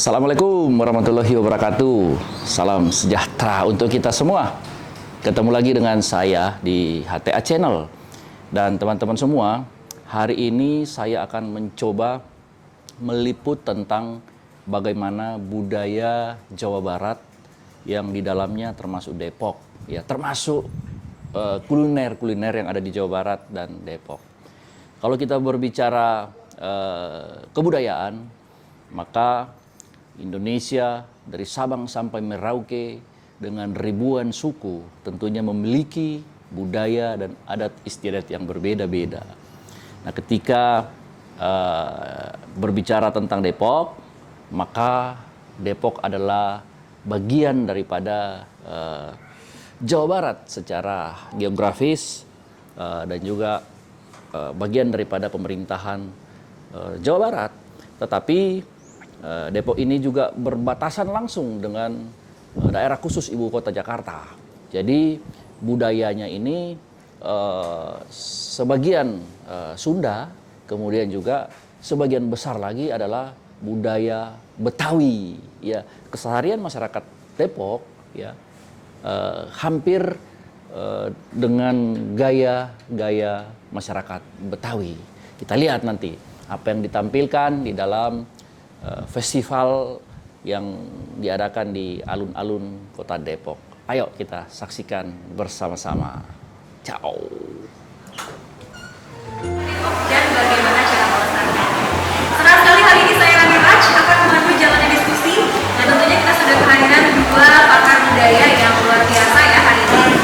Assalamualaikum warahmatullahi wabarakatuh. Salam sejahtera untuk kita semua. Ketemu lagi dengan saya di HTA Channel. Dan teman-teman semua, hari ini saya akan mencoba meliput tentang bagaimana budaya Jawa Barat yang di dalamnya termasuk Depok, ya, termasuk kuliner-kuliner yang ada di Jawa Barat dan Depok. Kalau kita berbicara kebudayaan, maka Indonesia dari Sabang sampai Merauke dengan ribuan suku tentunya memiliki budaya dan adat istiadat yang berbeda-beda. Nah, ketika berbicara tentang Depok, maka Depok adalah bagian daripada Jawa Barat secara geografis dan juga bagian daripada pemerintahan Jawa Barat. Tetapi Depok ini juga berbatasan langsung dengan daerah khusus ibu kota Jakarta. Jadi budayanya ini sebagian Sunda, kemudian juga sebagian besar lagi adalah budaya Betawi. Ya, keseharian masyarakat Depok ya hampir dengan gaya-gaya masyarakat Betawi. Kita lihat nanti apa yang ditampilkan di dalam festival yang diadakan di alun-alun kota Depok. Ayo kita saksikan bersama-sama. Ciao. Dan bagaimana cara melestarikannya. Senang sekali hari ini saya Rani Raj akan memandu jalannya diskusi, dan tentunya kita sudah kehadiran dua pakar budaya yang luar biasa ya hari ini.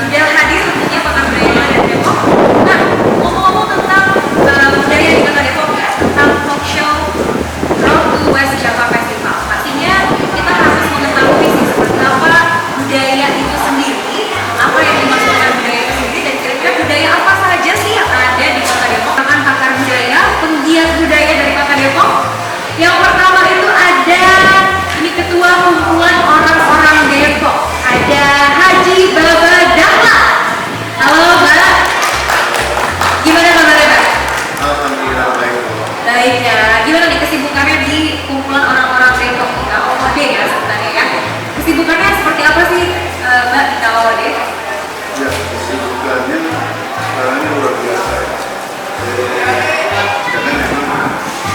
Sudah hadir tentunya pakar budaya dari Depok. Nah, ngomong-ngomong tentang budaya di kota Depok ya, tentang talk show Road to West Java Festival. Pastinya kita harus mengetahui sih seperti apa budaya itu sendiri, apa yang dimaksudkan budaya itu sendiri, dan kira-kira budaya apa saja sih yang ada di kota Depok. Akan pakar budaya, penggiat budaya dari kota Depok. Yang pertama itu ada, ini ketua kumpulan orang-orang Depok, ada Haji Baba Dahlan. Halo Mbak, gimana kabarnya Mbak? Alhamdulillah baik. Baik ya, gimana nih kesibukannya di kumpulan orang-orang Depok di KOD ya sebenarnya ya? Kesibukannya seperti apa sih Mbak di KOD? Ya, kesibukannya sekarang ini luar biasa ya. Karena memang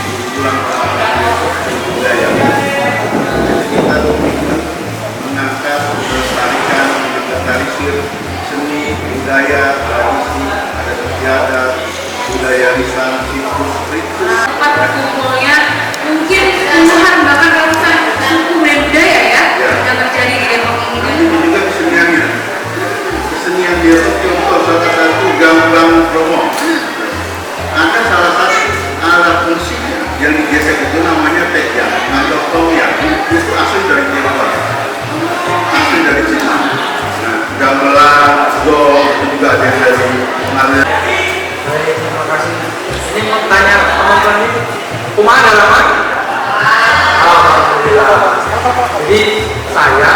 kumpulan orang-orang budaya. Jadi kita komitmen mengangkat, melestarikan, menginventarisir seni, budaya, tradisi, adat istiadat, budaya lisan, situs, ritus. Tempat berkumpulnya mungkin puluhan bahkan ratusan suku dan budaya ya yang terjadi di Depok ini. Itu juga keseniannya. Kesenian dia itu contoh salah satu gambang kromong. Ada salah satu alat musik yang digesek itu namanya tejang atau toyang. Itu asli dari Tiongkok, asli dari Cina. Nah, gamelan, gol itu juga ada yang dari Malaysia. Baik, terima kasih. Ini mau tanya penonton ini, kumaha nama? Alhamdulillah. Jadi saya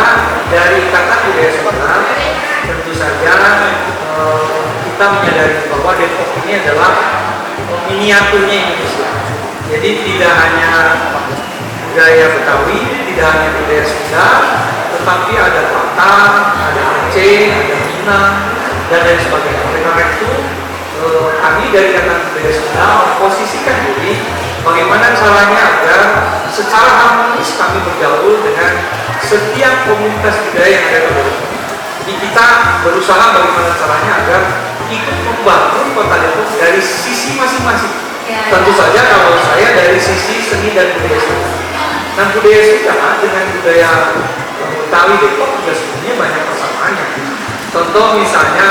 dari Ikatan Budaya Sunda, tentu saja kita menyadari bahwa Depok ini adalah miniaturnya Indonesia. Jadi tidak hanya budaya Betawi, tidak hanya budaya Sunda, tetapi ada Batak, ada Aceh, ada Minang, dan lain sebagainya. Oleh karena itu kami dari Ikatan Budaya Sunda memposisikan diri bagaimana caranya agar secara harmonis kami bergaul dengan setiap komunitas budaya yang ada di Depok. Jadi kita berusaha bagaimana caranya agar ikut membangun Kota Depok dari sisi masing-masing. Tentu saja kalau saya dari sisi seni dan budaya Sunda. Dan budaya Sunda dengan budaya Betawi Depok juga sebenarnya banyak persamaannya. Contoh misalnya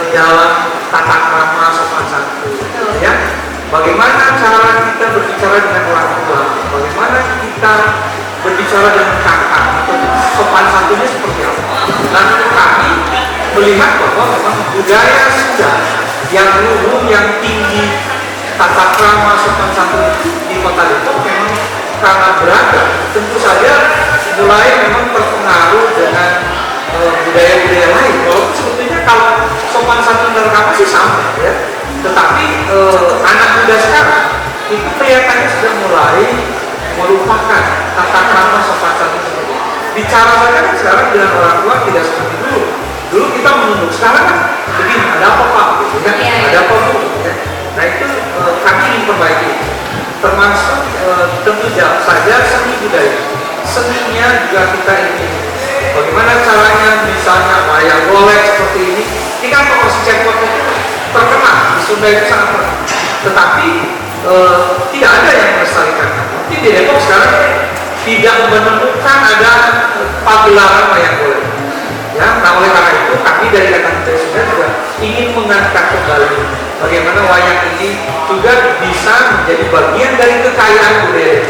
dalam tata krama sopan santun, ya. Bagaimana cara kita berbicara dengan orang tua, bagaimana kita berbicara dengan kakak, atau sopan santunnya seperti apa. Dan kami melihat bahwa memang budaya Sunda yang luhur, yang tinggi, tata krama sopan santun di Kota Depok memang sangat beragam. Tentu saja mulai memang terpengaruh dengan budaya-budaya lain. Walaupun sebetulnya kalau sopan santun dan krama sih sama, ya. Tetapi anak muda sekarang itu kelihatannya sudah mulai melupakan tata krama sopan santun seperti itu. Bicara saja kan sekarang dengan orang tua tidak seperti dulu. Dulu kita menunduk, sekarang kan begini, ada apa Pak? Gitu, ya? Ada apa Bu? Ya. Nah itu kami ingin perbaiki. Termasuk tentu saja seni budaya. Seninya juga kita ingin. Bagaimana caranya, misalnya wayang golek seperti ini kan kalau si cekot itu terkenal, di Sunda itu sangat terkenal. Tetapi tidak ada yang melestarikan. Tapi di Depok sekarang tidak menemukan ada pagelaran wayang golek. Ya, nah oleh karena itu kami dari Ikatan Budaya Sunda juga ingin mengangkat kembali bagaimana wayang ini juga bisa menjadi bagian dari kekayaan budaya.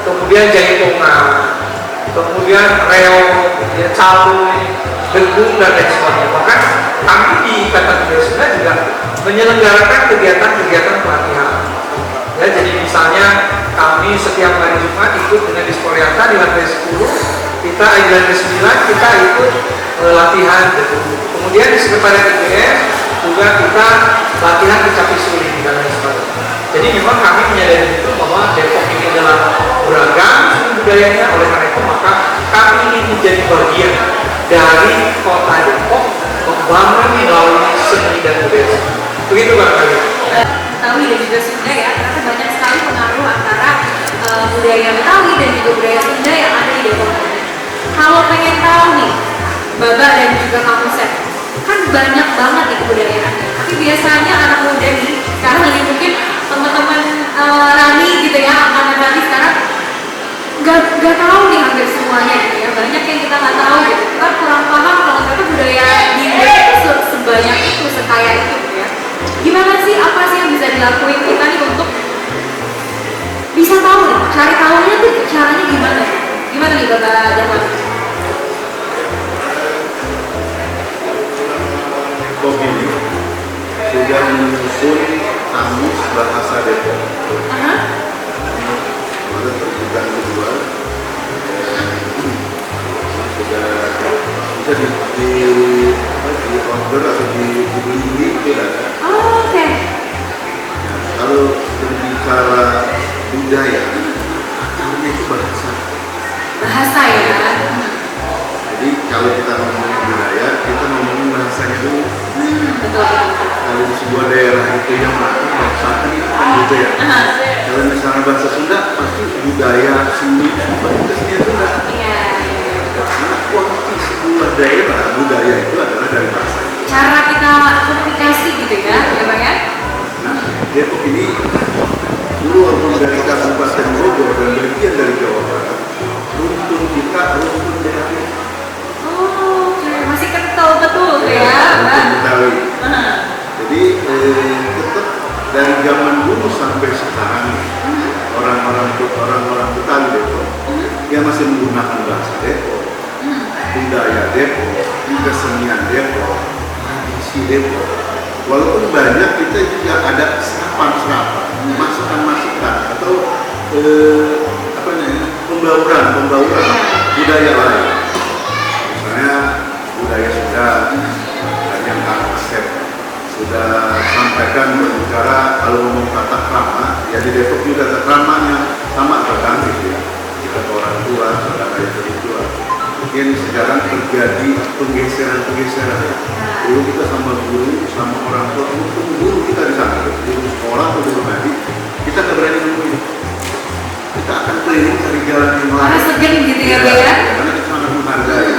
Kemudian jaipongan, kemudian reog, ya, calung, dengung dan lain sebagainya. Bahkan kami di Ikatan Budaya Sunda juga menyelenggarakan kegiatan-kegiatan pelatihan. Ya, jadi misalnya kami setiap hari Jumat ikut dengan Disporiata di lantai 10, kita di lantai 9 kita ikut latihan dengung. Kemudian di Sekretariat IBS juga kita latihan kecapi suling dan lain sebagainya. Jadi memang kami menyadari itu bahwa Depok ini adalah beragam seni budayanya. Oleh karena itu maka kami ingin menjadi bagian dari Kota Depok membangun melalui seni dan budaya. Begitu barangkali. Betawi dan juga Sunda ya, karena banyak sekali pengaruh antara budaya Betawi dan juga budaya Sunda yang ada di Depok. Kalau pengen tahu nih, Baba dan juga Kang Usep, kan banyak banget nih kebudayaannya. Tapi biasanya anak muda nih, sekarang lagi mungkin teman-teman Rani gitu ya, angkatan Rani sekarang nggak tahu nih hampir semuanya gitu ya. Banyak yang kita nggak tahu gitu. Kita kurang paham kalau ternyata budaya di Indonesia itu sebanyak itu, sekaya itu gitu ya. Gimana sih, apa sih yang bisa dilakuin kita nih untuk bisa tahu nih, cari tahunya tuh caranya gimana? Gimana nih Bapak Dahlan? Begini, sudah menyusun kamus bahasa Depok. Kemarin terbuka kedua, sudah bisa di order atau dibeli itu ada. Oh, oke. Nah, kalau berbicara budaya, artinya itu bahasa. Bahasa ya. Jadi kalau kita ngomongin budaya, kita ngomongin bahasanya dulu. Betul. Kalau di sebuah daerah itu yang melakukan bahasa itu budaya. Kalau misalnya bahasa Sunda, pasti budaya seni, pasti kesenian Sunda. Iya. Karena kualitas sebuah daerah, budaya itu adalah dari bahasa. Cara kita komunikasi gitu ya, ya Bang ya? Nah, Depok ini dulu walaupun dari Kabupaten Bogor dan bagian dari Jawa Barat, rumpun kita rumpun Betawi. Oh, oke. Masih kental betul ya, Mbak? Rumpun Betawi. Jadi tetap dari zaman dulu sampai sekarang orang-orang Betawi Depok dia masih menggunakan bahasa Depok, budaya Depok, kesenian Depok, tradisi Depok. Walaupun banyak kita juga ada serapan-serapan, masukan-masukan atau pembauran budaya lain. Misalnya budaya Sunda yang Kang Asep sudah sampaikan berbicara kalau ngomong tata krama, ya di Depok juga tata kramanya sama kadang gitu ya. Kita ke orang tua, saudara yang tua. Mungkin sekarang terjadi penggeseran. Dulu kita sama guru, sama orang tua, guru kita di sana, guru sekolah atau guru ngaji, kita nggak berani nemuin. Kita akan keliling cari jalan yang lain. Karena segan gitu ya, Pak ya? Karena kita sangat menghargai.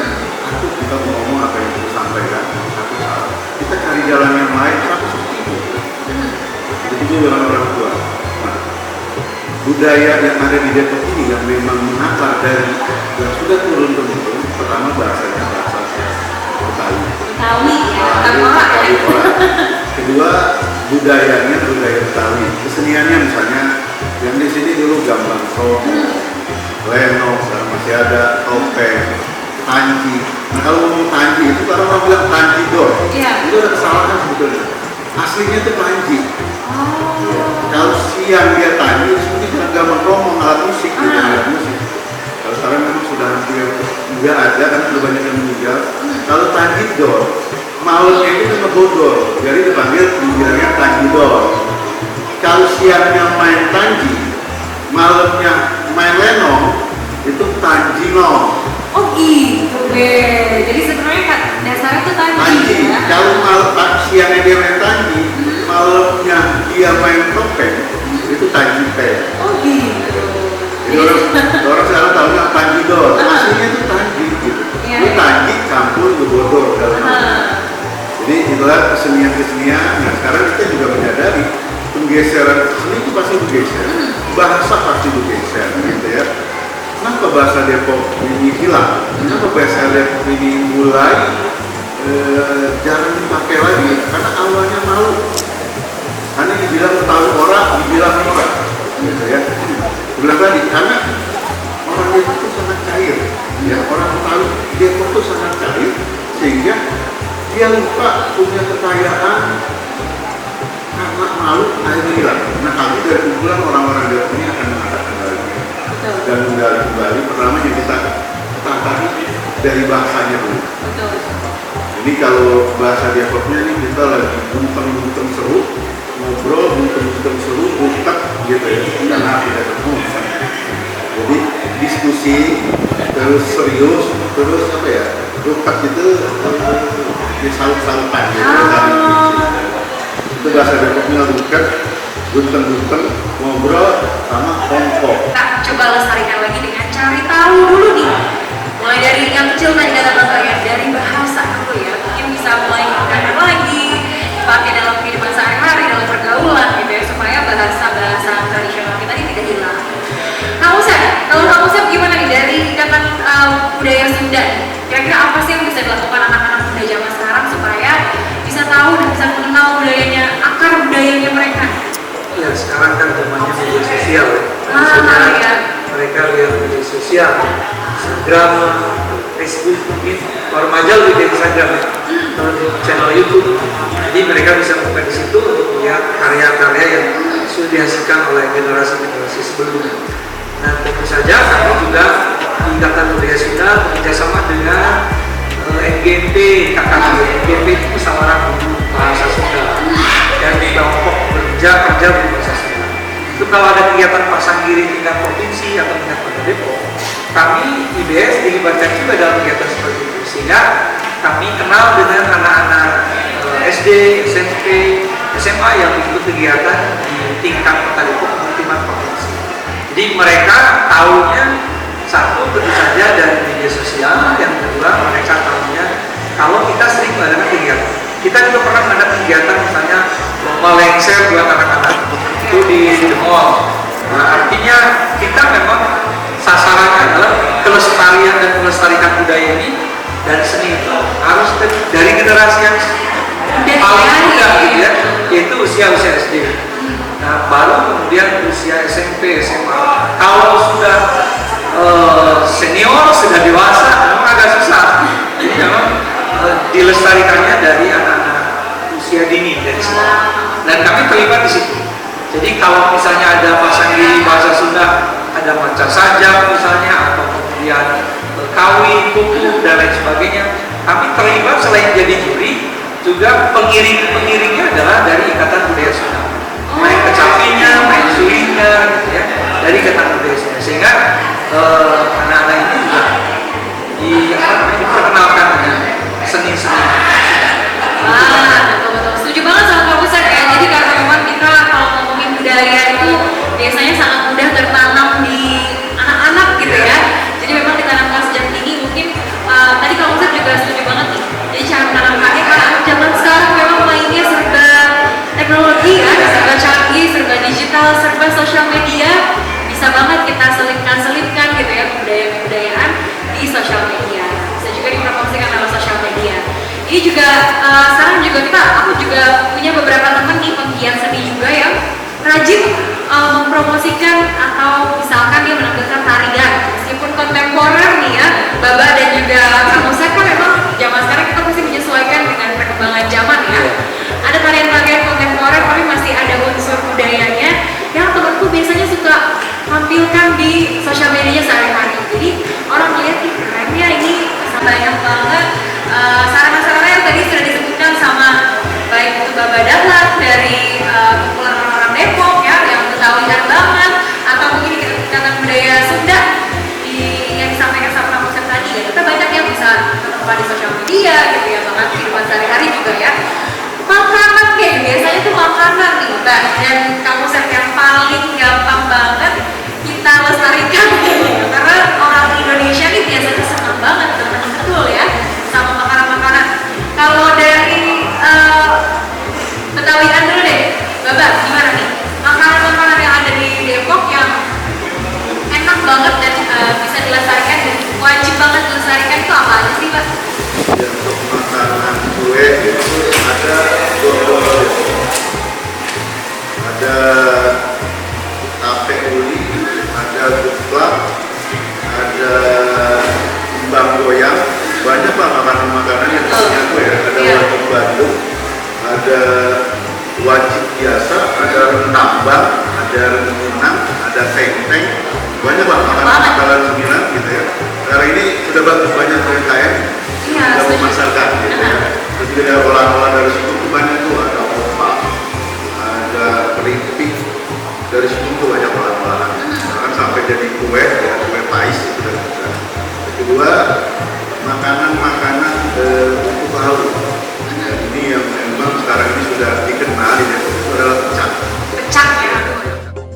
Aku kita mau ngomong apa yang kita sampaikan, satu saat kita cari jalan yang lain, satu seperti itu. Jadi itu dengan orang tua. Nah, budaya yang ada di Depok ini yang memang mengakar dari yang sudah turun temurun. Pertama bahasanya bahasa Betawi. Betawi ya, bukan orang ya. Kedua budayanya budaya Betawi. Keseniannya misalnya yang di sini dulu gambang kromong, lenong, sekarang masih ada topeng, tanji. Nah kalau ngomong tanji itu kalau orang bilang tanji dor, Iya. itu ada kesalahan sebetulnya. Aslinya itu tanji. Oh. Kalau siang dia tanji, seperti bilang gambang kromong alat musik, gitu, alat musik. Kalau sekarang memang sudah hampir nggak ada karena sudah banyak yang meninggal. Kalau tanji dor, malamnya itu ngebodor, jadi dipanggil dibilangnya tanji dor. Kalau siangnya main tanji, malamnya main lenong, itu tanjino. Oh gitu deh. Jadi sebenarnya kan dasarnya tuh tadi Tanji. ya. Kalau siangnya dia main tanji, malamnya dia main topeng, itu tanji pe. Oh gitu. Jadi orang sekarang tahunya tanji dor, aslinya itu tanji gitu. Iya, Itu iya. tanji campur gebodor dalam. Jadi itulah kesenian-kesenian. Nah sekarang kita juga menyadari penggeseran seni itu pasti bergeser, bahasa pasti bergeser, gitu ya. Kenapa bahasa Depok ini hilang? Kenapa bahasa Depok ini mulai jarang dipakai lagi? Karena awalnya malu. Karena dibilang tahu orang, dibilang orang, gitu ya. Bilang tadi, karena orang Depok itu sangat cair, ya orang tahu Depok itu sangat cair, sehingga dia lupa punya kekayaan karena malu akhirnya hilang. Nah kami dari kumpulan orang-orang Depok ini akan mengatakan lagi dan menggali kembali. Pertama yang kita tangkap dari bahasanya dulu. Betul. Ini kalau bahasa Depoknya ini kita lagi bunteng-bunteng seru, ngobrol bunteng-bunteng seru, butek gitu ya, karena tidak ketemu. Jadi diskusi terus serius, terus apa ya, butek itu disalut-salutan gitu. Itu bahasa Depoknya butek, bunteng-bunteng, ngobrol sama kongkong. Kita coba lestarikan lagi dengan cari tahu dulu nih. Mulai dari yang kecil tadi kata Bapak ya, dari bahasa dulu ya. Mungkin bisa mulai digunakan lagi, dipakai dalam kehidupan sehari-hari, dalam pergaulan gitu ya, supaya bahasa-bahasa tradisional kita ini tidak hilang. Kang Usep, kalau Kang Usep gimana nih dari ikatan budaya Sunda? Kira-kira apa sih yang bisa dilakukan anak-anak muda zaman sekarang supaya bisa tahu dan bisa mengenal budayanya, akar budayanya mereka? Ya sekarang kan zamannya media sosial ya. Ya. Mereka lihat media sosial, Instagram, Facebook mungkin, remaja lebih dari Instagram ya, atau di channel YouTube. Jadi mereka bisa buka di situ untuk melihat karya-karya yang sudah dihasilkan oleh generasi-generasi sebelumnya. Nah tentu saja kami juga di Ikatan Budaya Sunda bekerjasama dengan NGP, KKB. NGP itu Musyawarah Guru Bahasa Sunda, dan kelompok kerja berbahasa Sunda. Itu kalau ada kegiatan pasang diri tingkat provinsi atau tingkat kota Depok, kami IBS dilibatkan juga dalam kegiatan seperti itu, sehingga kami kenal dengan anak-anak SD, SMP, SMA yang ikut kegiatan di tingkat kota Depok maupun tingkat provinsi. Jadi mereka tahunya satu tentu saja dari media sosial, yang kedua mereka tahunya kalau kita sering mengadakan kegiatan. Kita juga pernah mengadakan kegiatan misalnya lomba lengser buat anak-anak itu di mall. Nah, artinya kita memang sasarannya adalah kelestarian dan melestarikan budaya ini dan seni itu harus dari generasi yang paling muda gitu ya, yaitu usia SD. Nah, baru kemudian usia SMP, SMA. Kalau sudah senior, sudah dewasa, memang agak susah. Jadi memang dilestarikannya dari anak-anak usia dini dari sekolah. Dan kami terlibat di situ. Jadi kalau misalnya ada pasang diri bahasa Sunda, ada manca sajak misalnya, atau kemudian kawin, kuku dan lain sebagainya, kami terlibat selain jadi juri, juga pengiringnya adalah dari Ikatan Budaya Sunda. Main kecapinya, main sulingnya, gitu ya, dari Ikatan Budaya Sunda. Sehingga anak-anak ini juga diperkenalkan dengan seni-seni. Wah, juga sekarang juga aku juga punya beberapa teman nih penggiat seni juga yang rajin mempromosikan atau misalkan dia menampilkan tarian meskipun kontemporer nih ya, Baba dan juga Kang Usep kan memang zaman sekarang kita mesti menyesuaikan dengan perkembangan zaman ya. Ada tarian-tarian kontemporer tapi masih ada unsur budayanya yang temanku biasanya suka tampilkan di sosial medianya sehari-hari. Jadi orang melihat nih kerennya ini banyak banget sarana-sarana yang tadi sudah disebutkan sama baik itu Baba Dahlan dari kumpulan orang-orang Depok ya yang Betawian banget, atau mungkin ikatan budaya Sunda yang disampaikan sama Kang Usep tadi ya. Kita banyak yang bisa ketemu di sosial media gitu ya, bahkan kehidupan sehari-hari juga ya. Makanan kayak biasanya tuh makanan nih Mbak dan Kang Usep yang paling gampang banget kita lestarikan gitu. Karena orang Indonesia nih biasanya senang banget betul ya sama makanan-makanan. Kalau dari Betawian dulu deh, Baba gimana nih makanan-makanan yang ada di Depok yang enak banget dan bisa dilestarikan dan wajib banget dilestarikan itu apa aja sih Pak? Ya, untuk makanan kue itu ada dodol, ada tape uli, ada geplak, ada kembang goyang, banyak lah makanan-makanan yang punya kue ya. Ada wajib Bandung, ada wajib biasa, ada rentambang, ada renungan, ada teng-teng, banyak lah makanan-makanan 9 gitu ya. Sekarang ini sudah bagus banyak